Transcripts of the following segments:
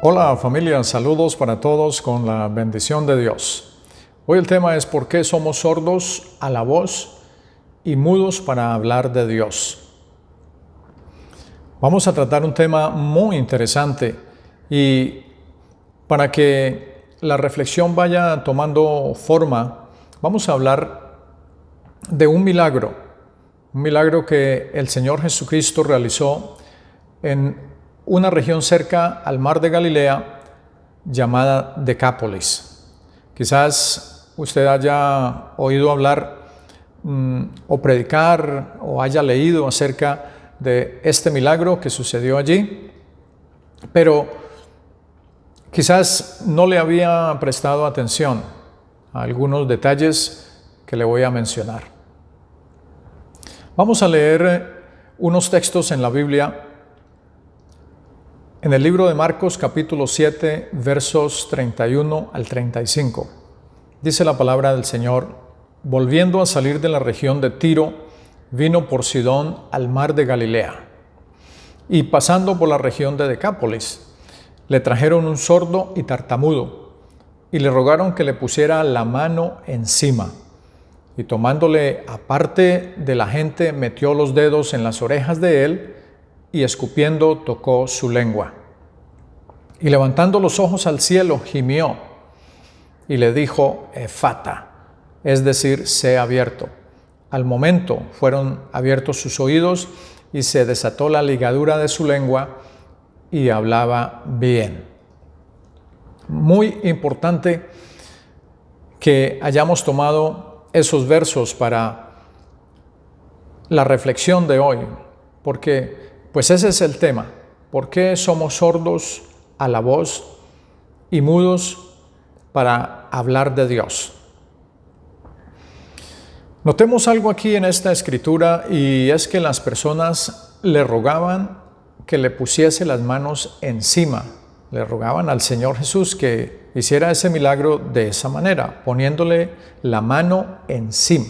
Hola familia, saludos para todos con la bendición de Dios. Hoy el tema es ¿por qué somos sordos a la voz y mudos para hablar de Dios? Vamos a tratar un tema muy interesante y para que la reflexión vaya tomando forma, vamos a hablar de un milagro que el Señor Jesucristo realizó en una región cerca al mar de Galilea llamada Decápolis. Quizás usted haya oído hablar o predicar o haya leído acerca de este milagro que sucedió allí, pero quizás no le había prestado atención a algunos detalles que le voy a mencionar. Vamos a leer unos textos en la Biblia. En el libro de Marcos capítulo 7 versos 31 al 35, dice la palabra del Señor: volviendo a salir de la región de Tiro, vino por Sidón al mar de Galilea, y pasando por la región de Decápolis, le trajeron un sordo y tartamudo, y le rogaron que le pusiera la mano encima, y tomándole aparte de la gente, metió los dedos en las orejas de él, y escupiendo tocó su lengua. Y levantando los ojos al cielo, gimió y le dijo: Efata, es decir, sé abierto. Al momento fueron abiertos sus oídos y se desató la ligadura de su lengua y hablaba bien. Muy importante que hayamos tomado esos versos para la reflexión de hoy, porque pues ese es el tema. ¿Por qué somos sordos a la voz y mudos para hablar de Dios? Notemos algo aquí en esta escritura, y es que las personas le rogaban que le pusiese las manos encima. Le rogaban al Señor Jesús que hiciera ese milagro de esa manera, poniéndole la mano encima.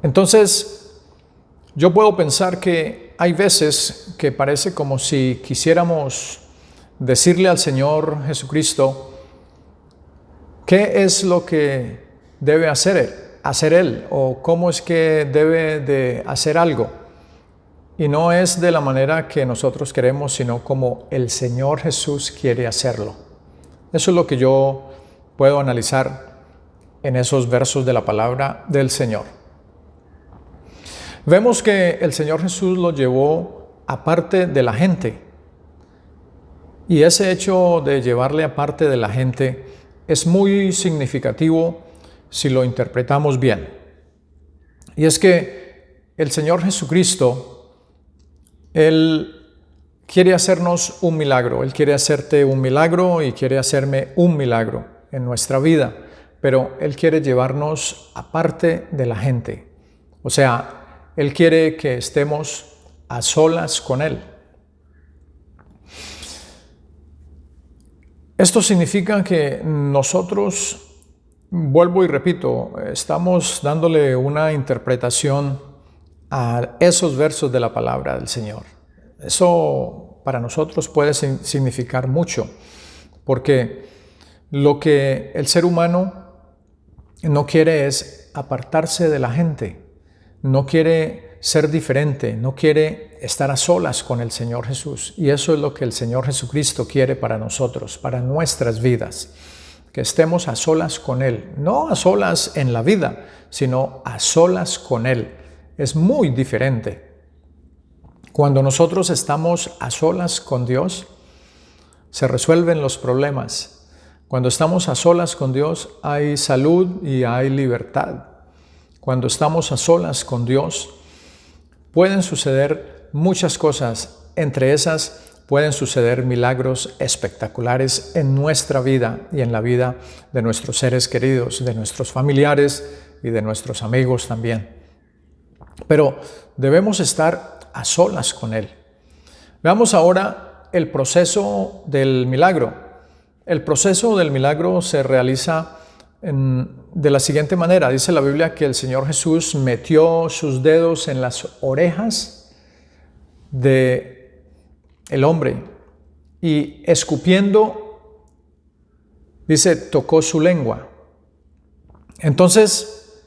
Entonces, yo puedo pensar que hay veces que parece como si quisiéramos decirle al Señor Jesucristo qué es lo que debe hacer Él, o cómo es que debe de hacer algo. Y no es de la manera que nosotros queremos, sino como el Señor Jesús quiere hacerlo. Eso es lo que yo puedo analizar en esos versos de la palabra del Señor. Vemos que el Señor Jesús lo llevó aparte de la gente. Y ese hecho de llevarle aparte de la gente es muy significativo si lo interpretamos bien. Y es que el Señor Jesucristo, Él quiere hacernos un milagro. Él quiere hacerte un milagro y quiere hacerme un milagro en nuestra vida. Pero Él quiere llevarnos aparte de la gente. O sea, Él quiere que estemos a solas con Él. Esto significa que nosotros, vuelvo y repito, estamos dándole una interpretación a esos versos de la palabra del Señor. Eso para nosotros puede significar mucho, porque lo que el ser humano no quiere es apartarse de la gente. No quiere ser diferente, no quiere estar a solas con el Señor Jesús. Y eso es lo que el Señor Jesucristo quiere para nosotros, para nuestras vidas. Que estemos a solas con Él. No a solas en la vida, sino a solas con Él. Es muy diferente. Cuando nosotros estamos a solas con Dios, se resuelven los problemas. Cuando estamos a solas con Dios, hay salud y hay libertad. Cuando estamos a solas con Dios, pueden suceder muchas cosas. Entre esas, pueden suceder milagros espectaculares en nuestra vida y en la vida de nuestros seres queridos, de nuestros familiares y de nuestros amigos también. Pero debemos estar a solas con Él. Veamos ahora el proceso del milagro. El proceso del milagro se realiza de la siguiente manera. Dice la Biblia que el Señor Jesús metió sus dedos en las orejas del hombre y escupiendo, dice, tocó su lengua. Entonces,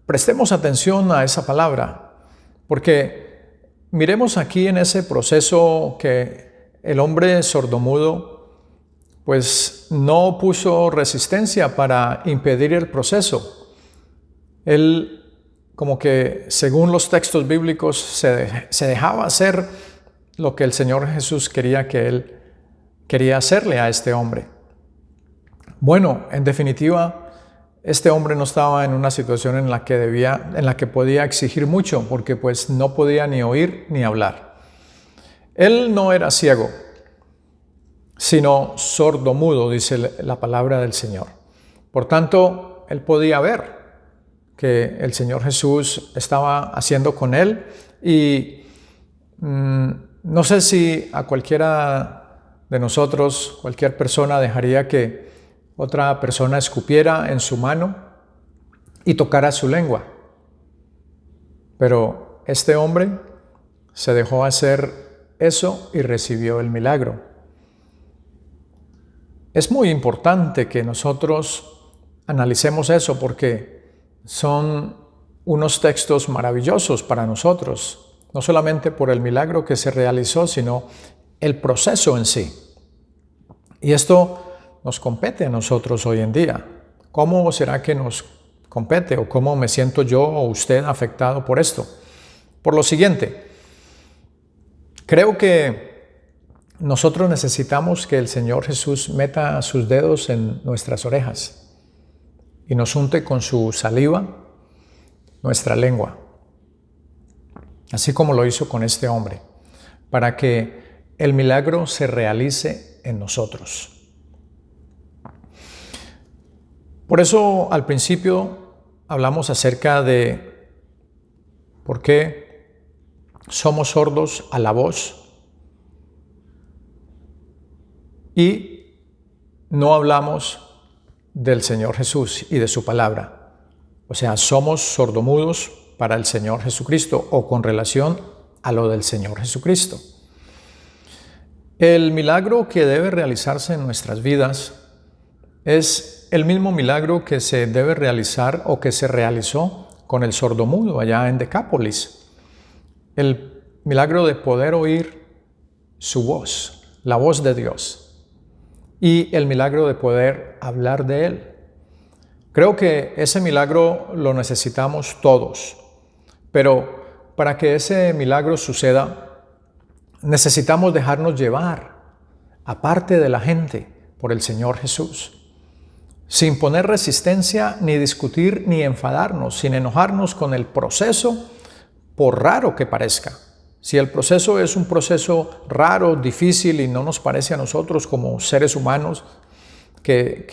prestemos atención a esa palabra, porque miremos aquí en ese proceso que el hombre sordomudo pues no puso resistencia para impedir el proceso. Él, como que según los textos bíblicos, se dejaba hacer lo que el Señor Jesús quería que él quería hacerle a este hombre. Bueno, en definitiva, este hombre no estaba en una situación en la que podía exigir mucho, porque pues no podía ni oír ni hablar. Él no era ciego, sino sordomudo, dice la palabra del Señor. Por tanto, él podía ver que el Señor Jesús estaba haciendo con él y no sé si a cualquiera de nosotros, cualquier persona dejaría que otra persona escupiera en su mano y tocara su lengua. Pero este hombre se dejó hacer eso y recibió el milagro. Es muy importante que nosotros analicemos eso porque son unos textos maravillosos para nosotros, no solamente por el milagro que se realizó, sino el proceso en sí. Y esto nos compete a nosotros hoy en día. ¿Cómo será que nos compete o cómo me siento yo o usted afectado por esto? Por lo siguiente, creo que nosotros necesitamos que el Señor Jesús meta sus dedos en nuestras orejas y nos unte con su saliva nuestra lengua, así como lo hizo con este hombre, para que el milagro se realice en nosotros. Por eso al principio hablamos acerca de por qué somos sordos a la voz y no hablamos del Señor Jesús y de su palabra. O sea, somos sordomudos para el Señor Jesucristo o con relación a lo del Señor Jesucristo. El milagro que debe realizarse en nuestras vidas es el mismo milagro que se debe realizar o que se realizó con el sordomudo allá en Decápolis. El milagro de poder oír su voz, la voz de Dios, y el milagro de poder hablar de Él. Creo que ese milagro lo necesitamos todos, pero para que ese milagro suceda, necesitamos dejarnos llevar, aparte de la gente, por el Señor Jesús, sin poner resistencia, ni discutir, ni enfadarnos, sin enojarnos con el proceso, por raro que parezca. Si el proceso es un proceso raro, difícil y no nos parece a nosotros como seres humanos que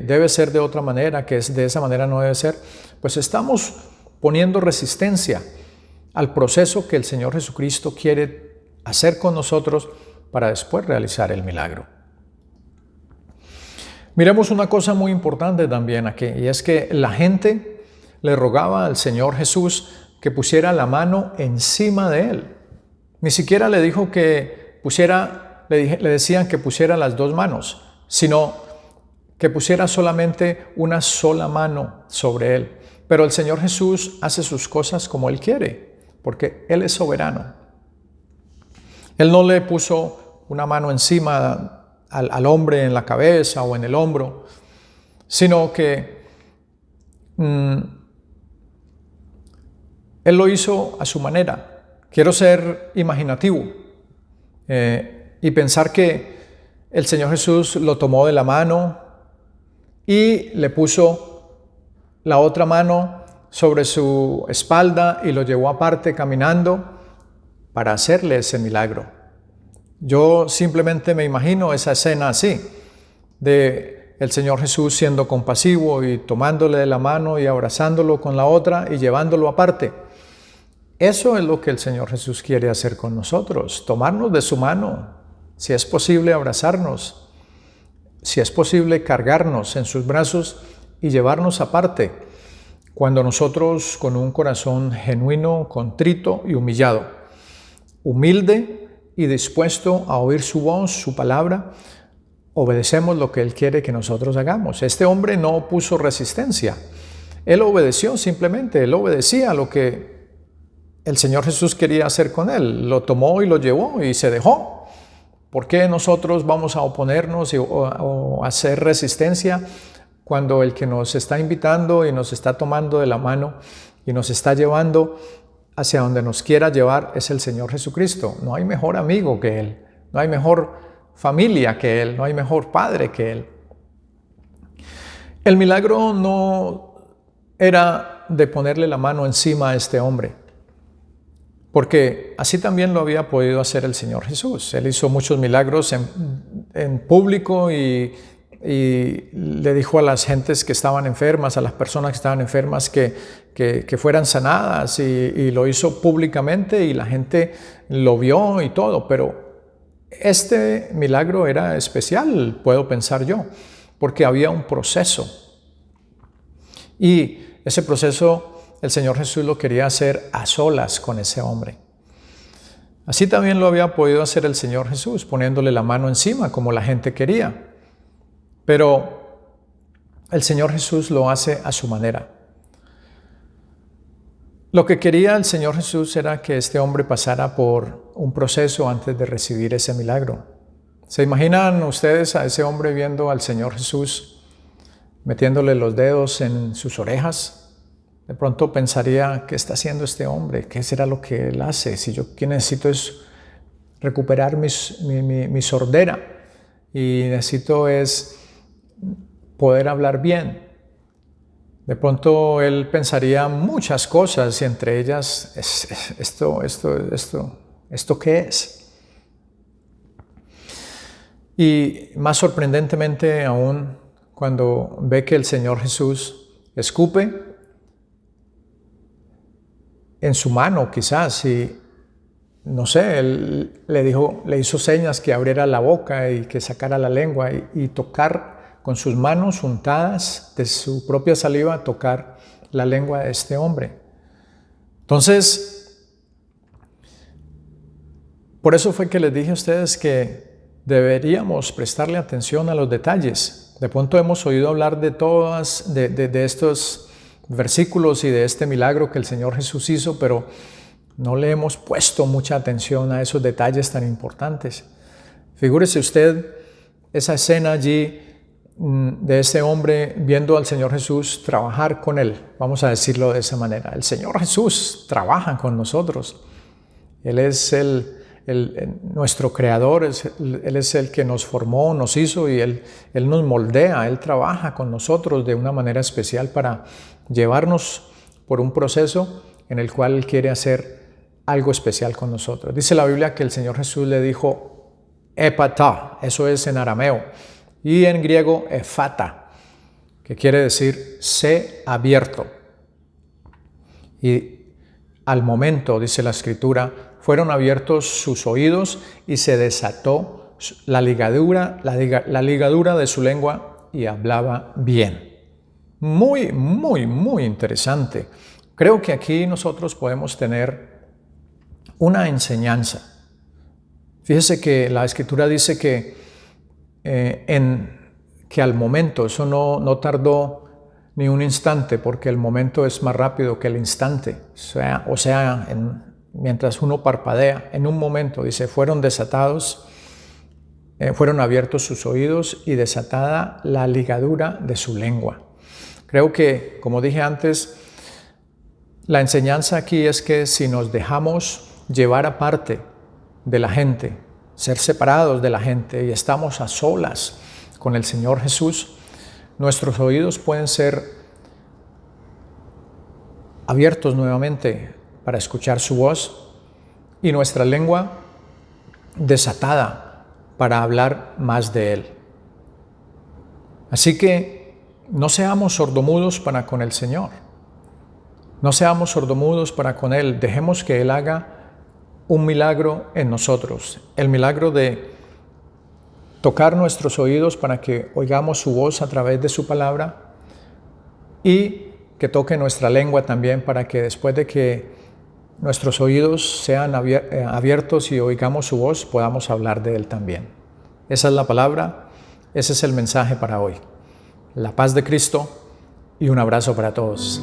debe ser de otra manera, que de esa manera no debe ser, pues estamos poniendo resistencia al proceso que el Señor Jesucristo quiere hacer con nosotros para después realizar el milagro. Miremos una cosa muy importante también aquí, y es que la gente le rogaba al Señor Jesús que pusiera la mano encima de él. Ni siquiera le dijo que pusiera, le decían que pusiera las dos manos, sino que pusiera solamente una sola mano sobre él. Pero el Señor Jesús hace sus cosas como Él quiere, porque Él es soberano. Él no le puso una mano encima al hombre en la cabeza o en el hombro, sino que Él lo hizo a su manera. Quiero ser imaginativo y pensar que el Señor Jesús lo tomó de la mano y le puso la otra mano sobre su espalda y lo llevó aparte caminando para hacerle ese milagro. Yo simplemente me imagino esa escena así, de el Señor Jesús siendo compasivo y tomándole de la mano y abrazándolo con la otra y llevándolo aparte. Eso es lo que el Señor Jesús quiere hacer con nosotros, tomarnos de su mano, si es posible abrazarnos, si es posible cargarnos en sus brazos y llevarnos aparte, cuando nosotros con un corazón genuino, contrito y humillado, humilde y dispuesto a oír su voz, su palabra, obedecemos lo que Él quiere que nosotros hagamos. Este hombre no opuso resistencia. Él obedeció simplemente, él obedecía lo que el Señor Jesús quería hacer con él. Lo tomó y lo llevó y se dejó. ¿Por qué nosotros vamos a oponernos o hacer resistencia cuando el que nos está invitando y nos está tomando de la mano y nos está llevando hacia donde nos quiera llevar es el Señor Jesucristo? No hay mejor amigo que Él, no hay mejor familia que Él, no hay mejor padre que Él. El milagro no era de ponerle la mano encima a este hombre, porque así también lo había podido hacer el Señor Jesús. Él hizo muchos milagros en público y le dijo a las gentes que estaban enfermas, a las personas que estaban enfermas que fueran sanadas y lo hizo públicamente y la gente lo vio y todo, pero este milagro era especial, puedo pensar yo, porque había un proceso. Y ese proceso el Señor Jesús lo quería hacer a solas con ese hombre. Así también lo había podido hacer el Señor Jesús, poniéndole la mano encima como la gente quería. Pero el Señor Jesús lo hace a su manera. Lo que quería el Señor Jesús era que este hombre pasara por un proceso antes de recibir ese milagro. ¿Se imaginan ustedes a ese hombre viendo al Señor Jesús metiéndole los dedos en sus orejas? De pronto pensaría, ¿qué está haciendo este hombre? ¿Qué será lo que él hace? Si yo que necesito es recuperar mi sordera y necesito es poder hablar bien. De pronto él pensaría muchas cosas y entre ellas, ¿esto qué es? Y más sorprendentemente aún, cuando ve que el Señor Jesús escupe en su mano quizás y no sé, él le hizo señas que abriera la boca y que sacara la lengua y tocar con sus manos untadas de su propia saliva, tocar la lengua de este hombre. Entonces, por eso fue que les dije a ustedes que deberíamos prestarle atención a los detalles. De pronto hemos oído hablar de estos versículos y de este milagro que el Señor Jesús hizo, pero no le hemos puesto mucha atención a esos detalles tan importantes. Figúrese usted esa escena allí de ese hombre viendo al Señor Jesús trabajar con él. Vamos a decirlo de esa manera. El Señor Jesús trabaja con nosotros. Él es nuestro creador, Él es el que nos formó, nos hizo y Él nos moldea, Él trabaja con nosotros de una manera especial para llevarnos por un proceso en el cual Él quiere hacer algo especial con nosotros. Dice la Biblia que el Señor Jesús le dijo epatá, eso es en arameo, y en griego efata, que quiere decir sé abierto. Y al momento, dice la Escritura, fueron abiertos sus oídos y se desató la ligadura de su lengua y hablaba bien. Muy, muy, muy interesante. Creo que aquí nosotros podemos tener una enseñanza. Fíjese que la Escritura dice que al momento, eso no tardó ni un instante, porque el momento es más rápido que el instante. Mientras uno parpadea, en un momento, dice, fueron abiertos sus oídos y desatada la ligadura de su lengua. Creo que, como dije antes, la enseñanza aquí es que si nos dejamos llevar aparte de la gente, ser separados de la gente y estamos a solas con el Señor Jesús, nuestros oídos pueden ser abiertos nuevamente para escuchar su voz y nuestra lengua desatada para hablar más de Él. Así que no seamos sordomudos para con el Señor. No seamos sordomudos para con Él. Dejemos que Él haga un milagro en nosotros. El milagro de tocar nuestros oídos para que oigamos su voz a través de su palabra y que toque nuestra lengua también para que después de que nuestros oídos sean abiertos y oigamos su voz, podamos hablar de Él también. Esa es la palabra, ese es el mensaje para hoy. La paz de Cristo y un abrazo para todos.